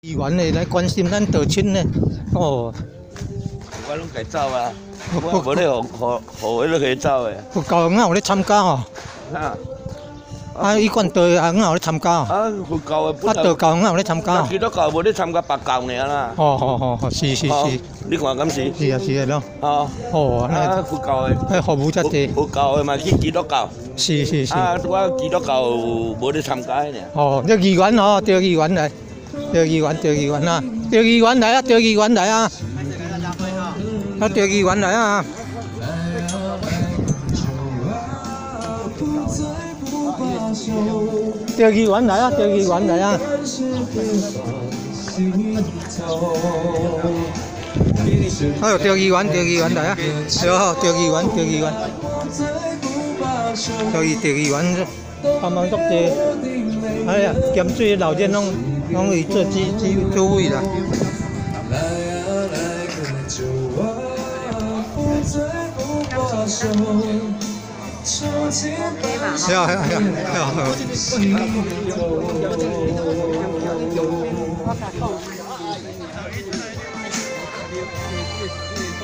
议员的来关心咱稻青呢，哦，我拢家走啊，我无咧互迄落去走的。有高雄有咧参加哦，哈？啊，伊管队啊有咧参加哦，啊，佛教的啊，道高雄有咧参加哦，基督教无咧参加佛教尔啦。哦，是，你看敢是？是啊咯，哦，哦，啊，佛教的，迄服务遮济，佛教的嘛去基督教。是，啊，我基督教无咧参加尔。哦，这议员哦，调议员来，调议员啊，调议员来啊，调议员来啊，啊，调议员来啊。调议员来啊！调议员来啊！哎呦，调议员来啊！对好，调议员，调议员帮忙足济。哎呀，咸水老店拢会做主委啦。